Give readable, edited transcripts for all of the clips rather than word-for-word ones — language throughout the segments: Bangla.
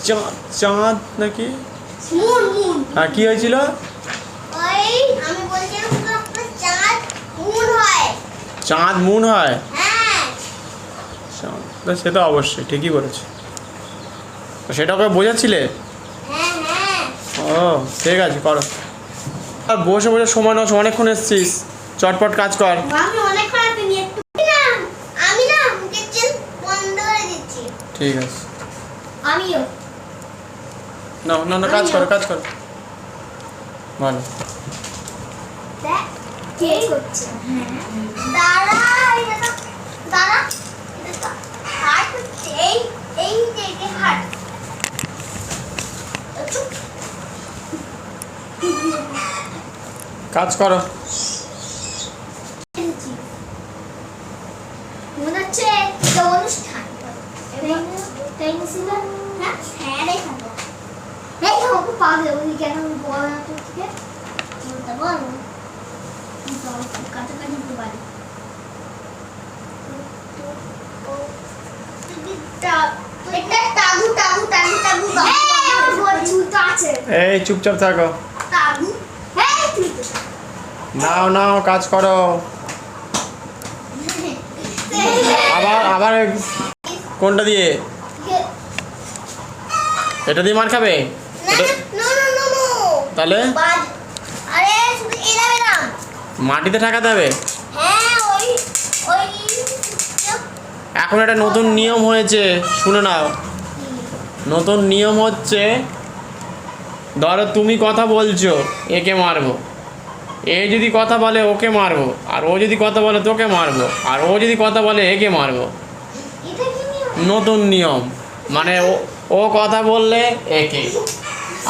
চাঁদ নাকি হ্যাঁ কি হয়েছিল? চাঁদ মুন হয়, সে তো অবশ্যই ঠিকই বলেছে। সেটা ওকে বোঝাচ্ছিলে? ও ঠিক আছে করো। আর বসে বসে সময় নষ্ট, অনেকক্ষণ এসছিস, চটপট কাজ কর। ঠিক আছে না না না, কাজ করো কাজ করো ভালো। কাজ করো। এই চুপচাপ থাকো, নাও নাও কাজ করো। আবার আবার কোনটা দিয়ে? এটা দিয়ে মার খাবে তাহলে? মাটিতে ঠেকাতে হবে। এখন একটা নতুন নিয়ম হয়েছে, শুনে নাও। নতুন নিয়ম হচ্ছে, ধরো তুমি কথা বলছো, একে মারবো, এ যদি কথা বলে ওকে মারবো, আর ও যদি কথা বলে তোকে মারবো, আর ও যদি কথা বলে একে মারবো। নতুন নিয়ম, মানে ও কথা বললে একে,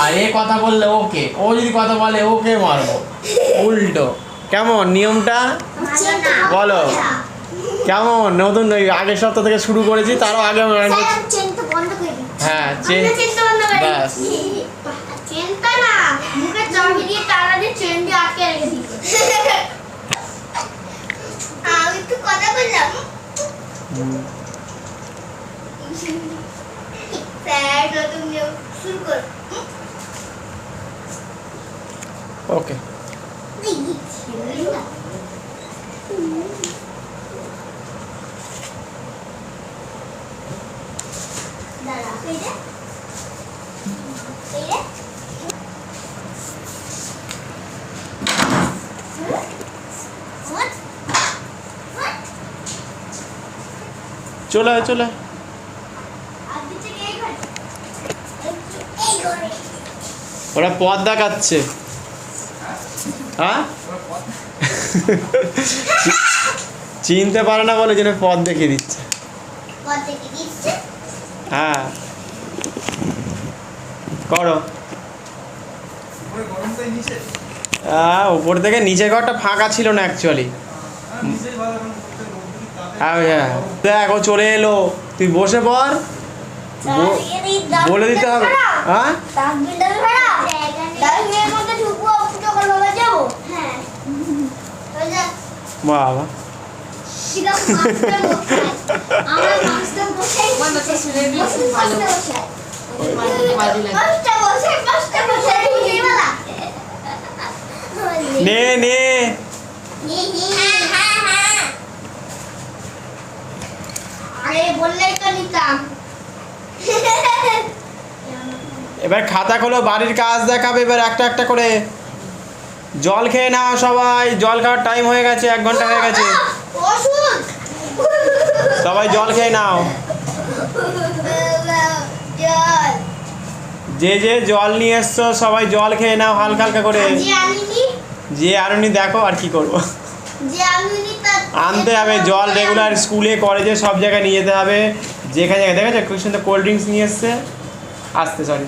আর এ কথা বললে ওকে, ও যদি কথা বলে ওকে মারবো, উল্টো। কেমন নিয়মটা বলো? কেমন নতুন? আগের সপ্তাহ থেকে শুরু করেছি, তারও আগে। হ্যাঁ ব্যাস। ওকে চলে চলে। ওরা পথ দেখাচ্ছে। হ্যাঁ চিনতে পারে না বলে যেন পথ দেখিয়ে দিচ্ছে। হ্যাঁ করো। উপর থেকে নিচের ঘরটা ফাঁকা ছিল না অ্যাকচুয়ালি। হ্যাঁ হ্যাঁ দেখ ও চলে এলো, তুই বসে পড়, বলে দিতে হবে। হ্যাঁ বাবা নে নে। এবার খাতা খোলো, বাড়ির কাজ দেখাবে এবার একটা একটা করে। জল খেয়ে নাও সবাই, জল খাওয়ার টাইম হয়ে গেছে, 1 ঘন্টা হয়ে গেছে। সবাই জল খেয়ে নাও। যে যে জল নিয়ে এসছো সবাই জল খেয়ে নাও হালকা হালকা করে। যে আনুনি দেখো আর কি করবো, আনতে হবে জল। রেগুলার স্কুলে কলেজে সব জায়গায় নিয়ে যেতে হবে। যেখানে জায়গায় দেখা যায় কৃষ্ণ কোল্ড ড্রিঙ্কস নিয়ে এসছে, আসতে sorry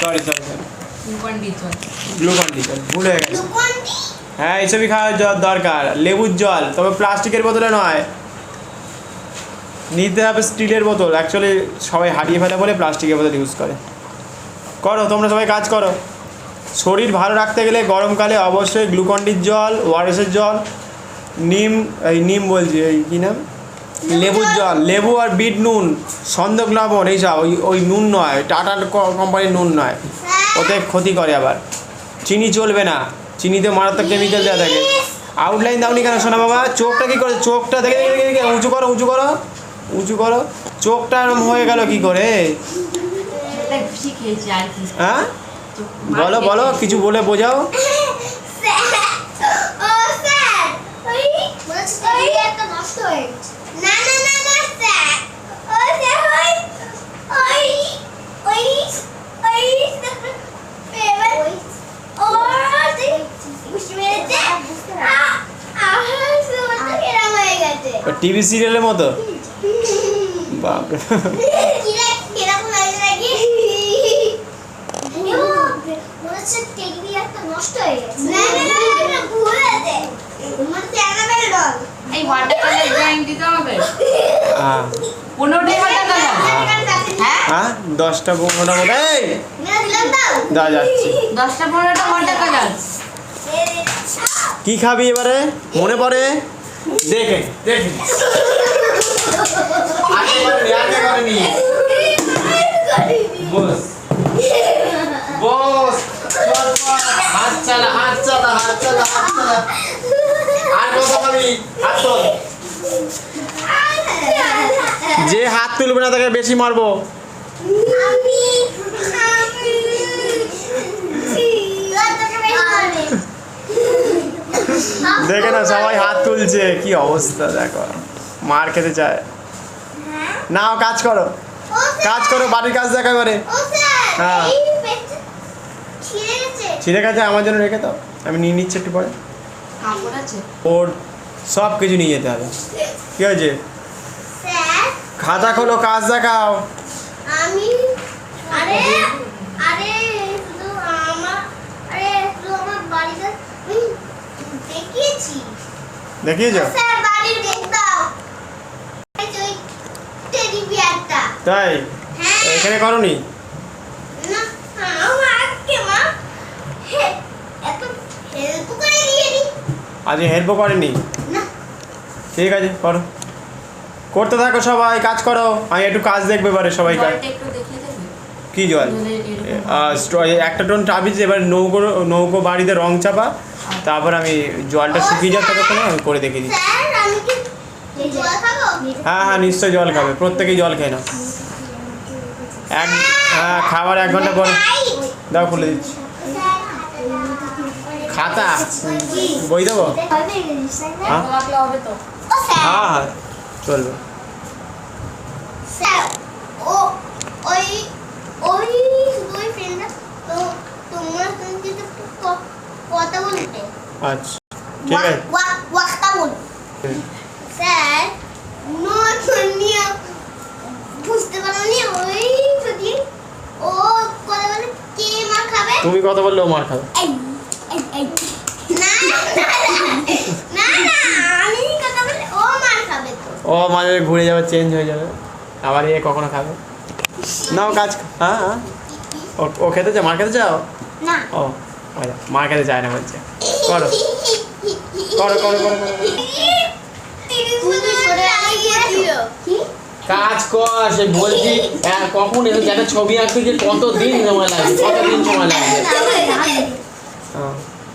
sorry sorry sorry Glucon D জল ভুল হয়ে গেছে। হ্যাঁ এইসবই খাওয়ার দরকার, লেবুর জল, তবে প্লাস্টিকের বোতলে নয়, নিতে হবে স্টিলের বোতল। অ্যাকচুয়ালি সবাই হারিয়ে ফেলে বলে প্লাস্টিকের বোতল ইউজ করে। করো তোমরা সবাই কাজ করো। শরীর ভালো রাখতে গেলে গরমকালে অবশ্যই গ্লুকন ডির জল, ওআরএসের জল, নিম, এই নিম বলছি, এই কী নাম, লেবুর জল, লেবু আর বিট নুন, সন্দক লবণ, এইসব ওই নুন নয়, টাটার কোম্পানির নুন নয়, ওতে ক্ষতি করে। আবার চিনি চলবে না, চিনিতে মারাত্মক কেমিক্যাল দেওয়া থাকে। আউটলাইন দাওনি কেন সোনা বাবা? চোখটা কী করে? চোখটা দেখে উঁচু করো, উঁচু করো, উঁচু করো। চোখটা এরকম হয়ে গেল কি করে? হ্যাঁ বলো বলো, কিছু বলে বোঝাও। টিভি সিরিয়ালের মতো। বাপরে, হ্যাঁ 10টা 15টা মতো দেওয়া যাচ্ছে। 10টা 15টা ওয়াটার কালার। কি খাবি এবারে মনে পড়ে? দেখে দেখে বস বস, হাত চালা, হাত চালা, হাত চালা, হাত চালা। আর কত খাবি? হাত তোল। যে হাত তুলবে না তাকে বেশি মারবো। দেখে না সবাই হাত তুলছে, কি অবস্থা দেখো, মার খেতে চায়। নাও কাজ করো, কাজ করো, বাড়ির কাজ দেখা করে। হ্যাঁ ছিঁড়ে গেছে, আমার জন্য রেখে দাও, আমি নিয়ে নিচ্ছি একটু পরে। ওর সব কিছু নিয়ে যেতে হবে। কি হয়েছে? খাতা খোলো, কাজ দেখাও। আমি আরে আরে শুধু আমার বাড়িতে দেখিয়েছি। দেখিয়েছো? স্যার বাড়ি দেখতাম এই যে টেডি বিয়ারটা। তাই? হ্যাঁ। এখানে করনি? না আমার কে মা এত হেল্প করে দিয়েনি। আজ হেল্প করেনি? না। ঠিক আছে করো, করতে থাকো সবাই, কাজ করো, আমি একটু কাজ দেখবে এবারে সবাই কাজ। কি জল? একটা টোন চাপিয়েছি, এবার নৌকো নৌকো বাড়িতে রং চাপা, তারপর আমি জলটা শুকিয়ে যাওয়ার ততক্ষণে আমি করে দেখিয়ে দিই। স্যার আমি কি জল খাবো? হ্যাঁ হ্যাঁ নিশ্চয়ই জল খাবে, প্রত্যেকেই জল খেয়ে নাও। হ্যাঁ খাবার 1 ঘন্টা পরে দাও, খুলে দিচ্ছি। খাতা বই দেবো? হ্যাঁ হ্যাঁ হ্যাঁ চলবে। স্যার ও ওই ওই ওই ফ্রেন্ডটা তো তোমরা সঙ্গে কথা বলতে। আচ্ছা ঠিক আছে। ওয়াক্তা বল। স্যার নতুন নিয়ম বুঝতে পারোনি? ওই যদি ও কথা বলে কে মার খাবে? তুমি কথা বললে ও মার খাবে। না না না আমি কথা বললে ও মার খাবে তো। ও মাঝে ঘুরে যাবে, চেঞ্জ হয়ে যাবে, আবার এ কখনো খাবে। নাও কাজ। হ্যাঁ হ্যাঁ ও খেতে চাও? মার খেতে চাও? না ও আচ্ছা, মার খেতে চায় না বলছে। করো করো করো করো করো। কাজ কর, সে বলছি কখন একটা ছবি আঁকতে যে কতদিন সময় লাগে, কতদিন সময় লাগবে।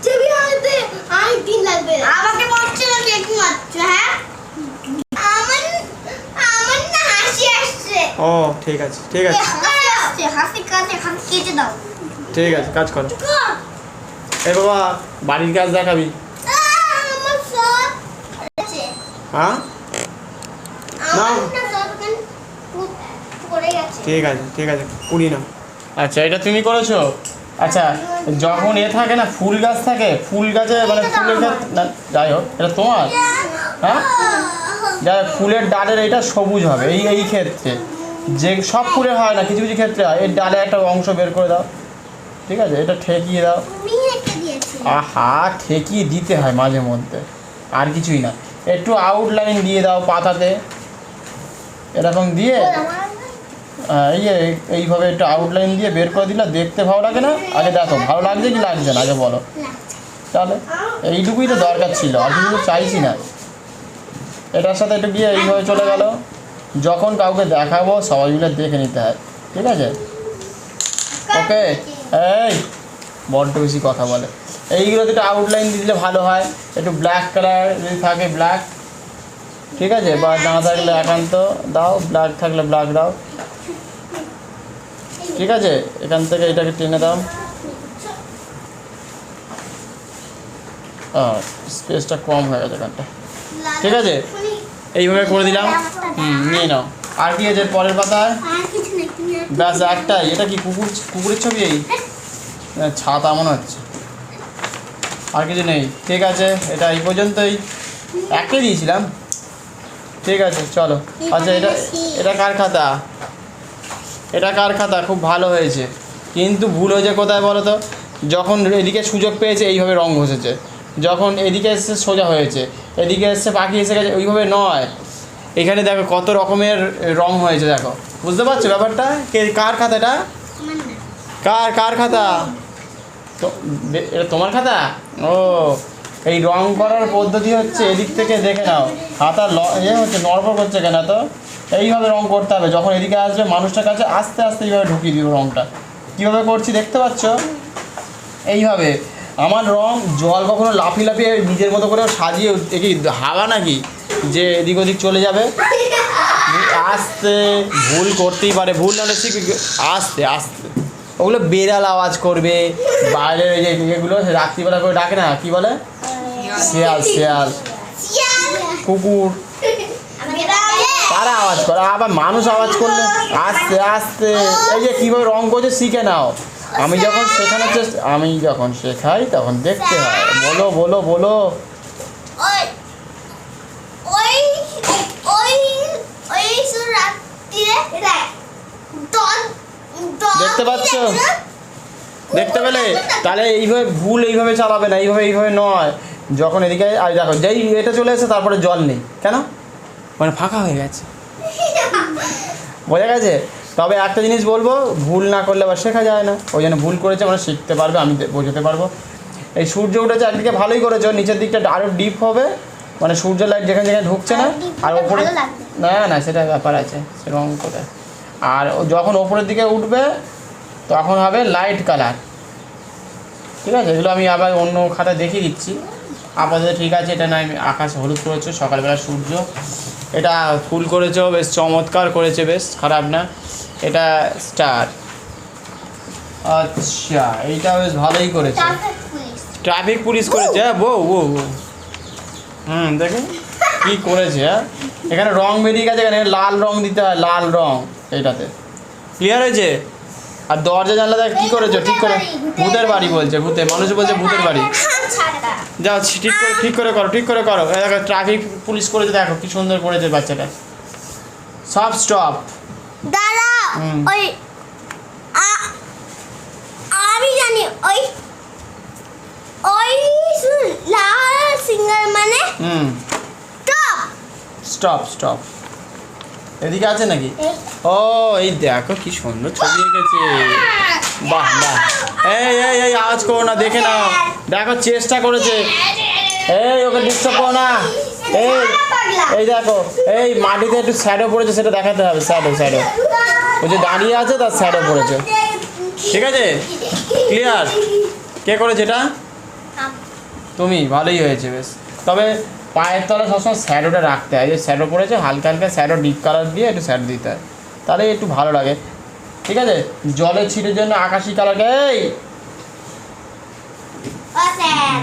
ছবি আঁকতে অনেক দিন লাগবে। আমাকে বলছো না কেক মারছো? হ্যাঁ আমার না হাসি আসছে। ও ঠিক আছে ঠিক আছে হাসি কাটে কেটে দাও। ঠিক আছে কাজ করো। এ বাবা বাড়ির কাজ দেখাবি? আমার সব আছে। হ্যাঁ নাও ঠিক আছে ঠিক আছে, কুড়ি নাও। আচ্ছা এটা তুমি করেছো? আচ্ছা যখন এ থাকে না, ফুল গাছ থাকে, ফুল গাছে মানে ফুলের গাছ না, যাই হোক এটা তোমার। হ্যাঁ যাই হোক, ফুলের ডালের এটা সবুজ হবে এই এই ক্ষেত্রে, যে সব ফুলে হয় না, কিছু কিছু ক্ষেত্রে হয়। এর ডালে একটা অংশ বের করে দাও, ঠিক আছে? এটা ঠেকিয়ে দাও। আহা ঠেকিয়ে দিতে হয় মাঝে মধ্যে, আর কিছুই না। একটু আউটলাইন দিয়ে দাও পাতাতে, এরকম দিয়ে এই যে এইভাবে একটু আউটলাইন দিয়ে বের করে দিলে দেখতে ভালো লাগে না? আগে দেখো ভালো লাগছে কি লাগছে না, আগে বলো। তাহলে এইটুকুই তো দরকার ছিল, আর কিছু চাইছি না। এটার সাথে একটু গিয়ে এইভাবে চলে গেল। যখন কাউকে দেখাবো সবাই মিলে দেখে নিতে হয়, ঠিক আছে? ওকে, এই বড্ড বেশি কথা বলে। এইগুলোতে একটু আউটলাইন দিলে ভালো হয়, একটু ব্ল্যাক কালার যদি থাকে ব্ল্যাক, ঠিক আছে? বা না থাকলে একান্ত দাও, ব্ল্যাক থাকলে ব্ল্যাক দাও, ঠিক আছে? এখান থেকে এটাকে টেনে দাও। স্পেসটা কম হয়ে গেছে এখানটা, ঠিক আছে? এইভাবে করে দিলাম। নিয়ে নাও। আর কি আছে পরের পাতায়? ব্যাস একটাই। এটা কি কুকুরের ছবি? এই ছাতা মনে হচ্ছে, আর কিছু নেই। ঠিক আছে, এটা এই পর্যন্তই, একটাই দিয়েছিলাম, ঠিক আছে চলো। আচ্ছা, এটা এটা কার খাতা? এটা কার খাতা? খুব ভালো হয়েছে, কিন্তু ভুল হয়েছে কোথায় বলো তো? যখন এদিকে সুযোগ পেয়েছে এইভাবে রং ঘষেছে, যখন এদিকে এসছে সোজা হয়েছে, এদিকে এসছে পাখি এসে গেছে, ওইভাবে নয়। এখানে দেখো কত রকমের রং হয়েছে, দেখো, বুঝতে পারছো ব্যাপারটা? কার খাতা এটা? কার খাতা? তো এটা তোমার খাতা? ও, এই রং করার পদ্ধতি হচ্ছে এদিক থেকে দেখে নাও। খাতা হচ্ছে নড়বড় করছে কেন? তো এইভাবে রং করতে হবে। যখন এদিকে আসবে মানুষটার কাছে, আস্তে আস্তে এইভাবে ঢুকিয়ে দিব রংটা। কীভাবে করছি দেখতে পাচ্ছ? এইভাবে। আমার রং জল কখনো লাফিয়ে লাফিয়ে নিজের মতো করে সাজিয়ে কি হাওয়া নাকি যে এদিক ওদিক চলে যাবে? আস্তে, ভুল করতেই পারে, ভুল নাহলে শিখ, আস্তে আস্তে। ওগুলো বেড়াল আওয়াজ করবে, বাইরের যে এগুলো রাত্রিবেলা করে ডাকে না, কি বলে? শিয়াল, শিয়াল, কুকুর, তারা আওয়াজ করে। আবার মানুষ আওয়াজ করলে আস্তে আস্তে। এই যে কীভাবে রং করছে শিখে নাও। আমি যখন শেখাই তখন দেখতে হয়। বলো বলো বলো। দেখতে পাচ্ছ? দেখতে পেলে? তাহলে এইভাবে ভুল এইভাবে চালাবে না, এইভাবে নয়। যখন এদিকে আর দেখো, যেই এটা চলে এসে তারপরে জল নেই কেন, মানে ফাঁকা হয়ে গেছে, বোঝা গেছে? তবে একটা জিনিস বলবো, ভুল না করলে আবার শেখা যায় না। ওই জন্য ভুল করেছে মানে শিখতে পারবে, আমি বোঝাতে পারবো। এই সূর্য উঠেছে একদিকে, ভালোই করেছো। নিচের দিকটা আরও ডিপ হবে, মানে সূর্যের লাইট যেখানে যেখানে ঢুকছে না। আর ওপরে না সেটা ব্যাপার আছে, সে রং করে। আর যখন ওপরের দিকে উঠবে তখন হবে লাইট কালার, ঠিক আছে? এগুলো আমি আবার অন্য খাতায় দেখিয়ে দিচ্ছি। আপাতত ঠিক আছে। এটা না, আমি আকাশ হলুদ করেছো, সকালবেলা সূর্য। এটা ফুল করেছো, বেশ চমৎকার করেছে, বেশ খারাপ না। এটা স্টার। আচ্ছা, এইটা বেশ ভালোই করেছে। ট্রাফিক পুলিশ করেছে, হ্যাঁ বউ বউ। দেখুন কী করেছে। হ্যাঁ, এখানে রং বেরিয়ে গেছে, এখানে লাল রং দিতে হয়, লাল রং এইটাতে। ক্লিয়ার হয়েছে? আর দরজা জানলা দেখ কী করেছো, ঠিক করে। ভূতের বাড়ি বলছে, মানুষ বলছে ভূতের বাড়ি। যাও, ঠিক করে করো। দেখো ট্রাফিক পুলিশ করেছে, দেখো কি সুন্দর করেছে বাচ্চাটা। সব স্টপ। আমি জানি ওই লাল সিঙ্গার মানে স্টপ। এদিকে আছে নাকি? ও, এই দেখো কি সুন্দর ছবি এঁকেছে। বাহ বাহ। এই আওয়াজ করো না, দেখে নাও। দেখো চেষ্টা করেছে। এই ওকে ডিস্টার্ব করো না। এই দেখো, এই মাটিতে একটু শ্যাডো পড়েছে, সেটা দেখাতে হবে। শ্যাডো ও যে দাঁড়িয়ে আছে তার শ্যাডো পড়েছে, ঠিক আছে? ক্লিয়ার? কে করেছে এটা? তুমি। ভালোই হয়েছে বেশ। তবে পায়ের তলা সবসময় শ্যাডোটা রাখতে হয়। যে শ্যাডো পড়েছে, হালকা হালকা শ্যাডো, ডিপ কালার দিয়ে একটু শ্যাডো দিতে হয়, তাহলে একটু ভালো লাগে, ঠিক আছে? জলের ছিটের জন্য আকাশি কালারকে, এই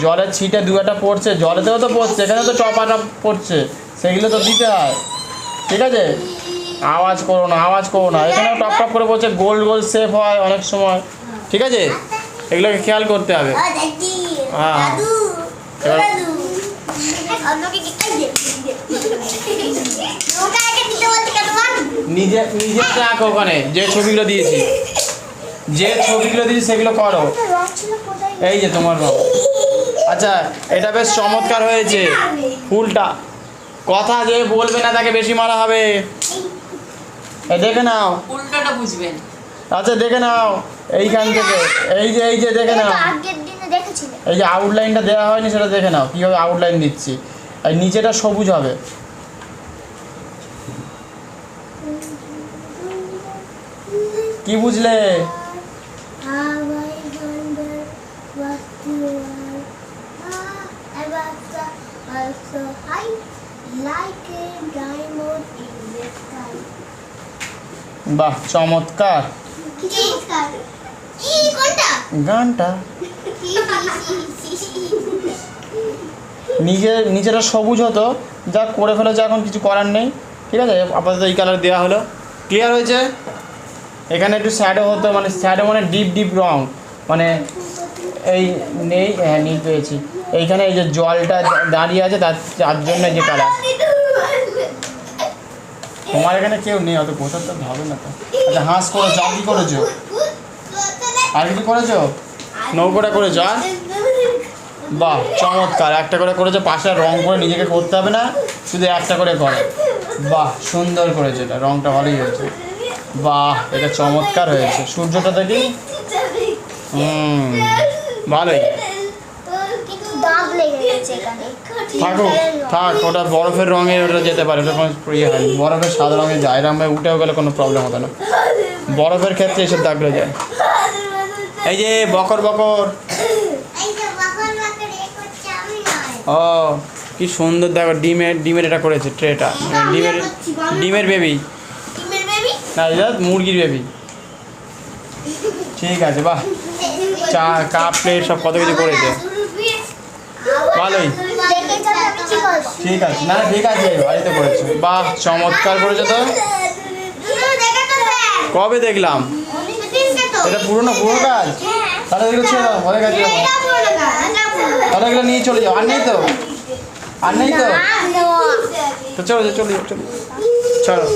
জলের ছিটে দু একটা পড়ছে, জলেতেও তো পড়ছে, এখানে তো টপাটা পড়ছে, সেগুলো তো দিতে হয়, ঠিক আছে? আওয়াজ করো না। এখানেও টপ করে পড়ছে, গোল গোল শেপ হয় অনেক সময়, ঠিক আছে? এগুলোকে খেয়াল করতে হবে। হ্যাঁ, এবার নিজে আঁকো। ওখানে যে ছবিগুলো দিয়েছি সেগুলো করো। এই যে তোমার রং। আচ্ছা, এটা বেশ চমৎকার হয়েছে। ফুলটা, কথা যে বলবে না তাকে বেশি মারা হবে। দেখে নাও, উল্টোটা বুঝবেন। আচ্ছা দেখে নাও এইখান থেকে, এই যে দেখে নাও, এই যে আউটলাইনটা দেওয়া হয়নি সেটা দেখে নাও, কীভাবে আউটলাইন দিচ্ছি। আর নিচেটা সবুজ হবে, কি বুঝলে? How I wonder what you are. Also high like a diamond in the sky. বাহ, চমৎকার কি কোনটা? গানটা। নিচেটা সবুজ হতো, যা করে ফেলেছে, এখন কিছু করার নেই। ঠিক আছে, আপাতত এই কালার দেওয়া হলো। ক্লিয়ার হয়েছে? এখানে একটু শ্যাডো হতো, মানে শ্যাডো মানে ডিপ ডিপ রং, মানে এই নেই। হ্যাঁ, নীল পেয়েছি। এইখানে এই যে জলটা দাঁড়িয়ে আছে, তার জন্য যে কালার। তোমার এখানে কেউ নেই, অত বোঝাতে হবে না তো। আচ্ছা, হাঁস করেছো, আর কি করেছো? আর কিছু করেছো? নৌকোটা করেছো? আর বাহ, চমৎকার। একটা করে করেছো, পাশে রং করে নিজেকে করতে হবে না, শুধু একটা করে করো। বাহ, সুন্দর করেছো, এটা রংটা ভালোই হয়েছে। বাহ, এটা চমৎকার হয়েছে। সূর্যটা দেখি। ভালোই। দাগ লেগে গেছে এখানে। থাকুক, থাক, ওটা বরফের রঙে ওটা যেতে পারে, ওটা কোনো ইয়ে হয় না। বরফের সাদা রঙে যায়, এরকমভাবে উঠেও গেলে কোনো প্রবলেম হতো না। বরফের ক্ষেত্রে এসব দাগলে যায়। এই যে বকর বকর, এই যে বাবার মাকে রে করছে আমি নয়। ও কি সুন্দর, দেখো ডিমের এটা করেছে ট্রেটা, ডিমের বেবি। টিমের বেবি? না, এটা মুরগির বেবি। ঠিক আছে, বাহ, চা কাপ প্লেট সব কত কিছু করেছে, ভালোই। দেখে যাবে আমি কি করব? ঠিক আছে, না ঠিক আছে, বাড়িতে করেছে। বাহ, চমৎকার করেছে তো। দেখে তো স্যার। কবে দেখলাম? দিনকে তো। এটা পুরনো কাজ। তাহলে এগুলো ছেড়ে দাও, হয়ে গেছে যখন। এটা পুরো না, এটা পুরো। তাহলে এগুলো নিয়ে চলে যাও। আর নেই তো? আর নেই তো? না, তো চলো চলো চলো চলো।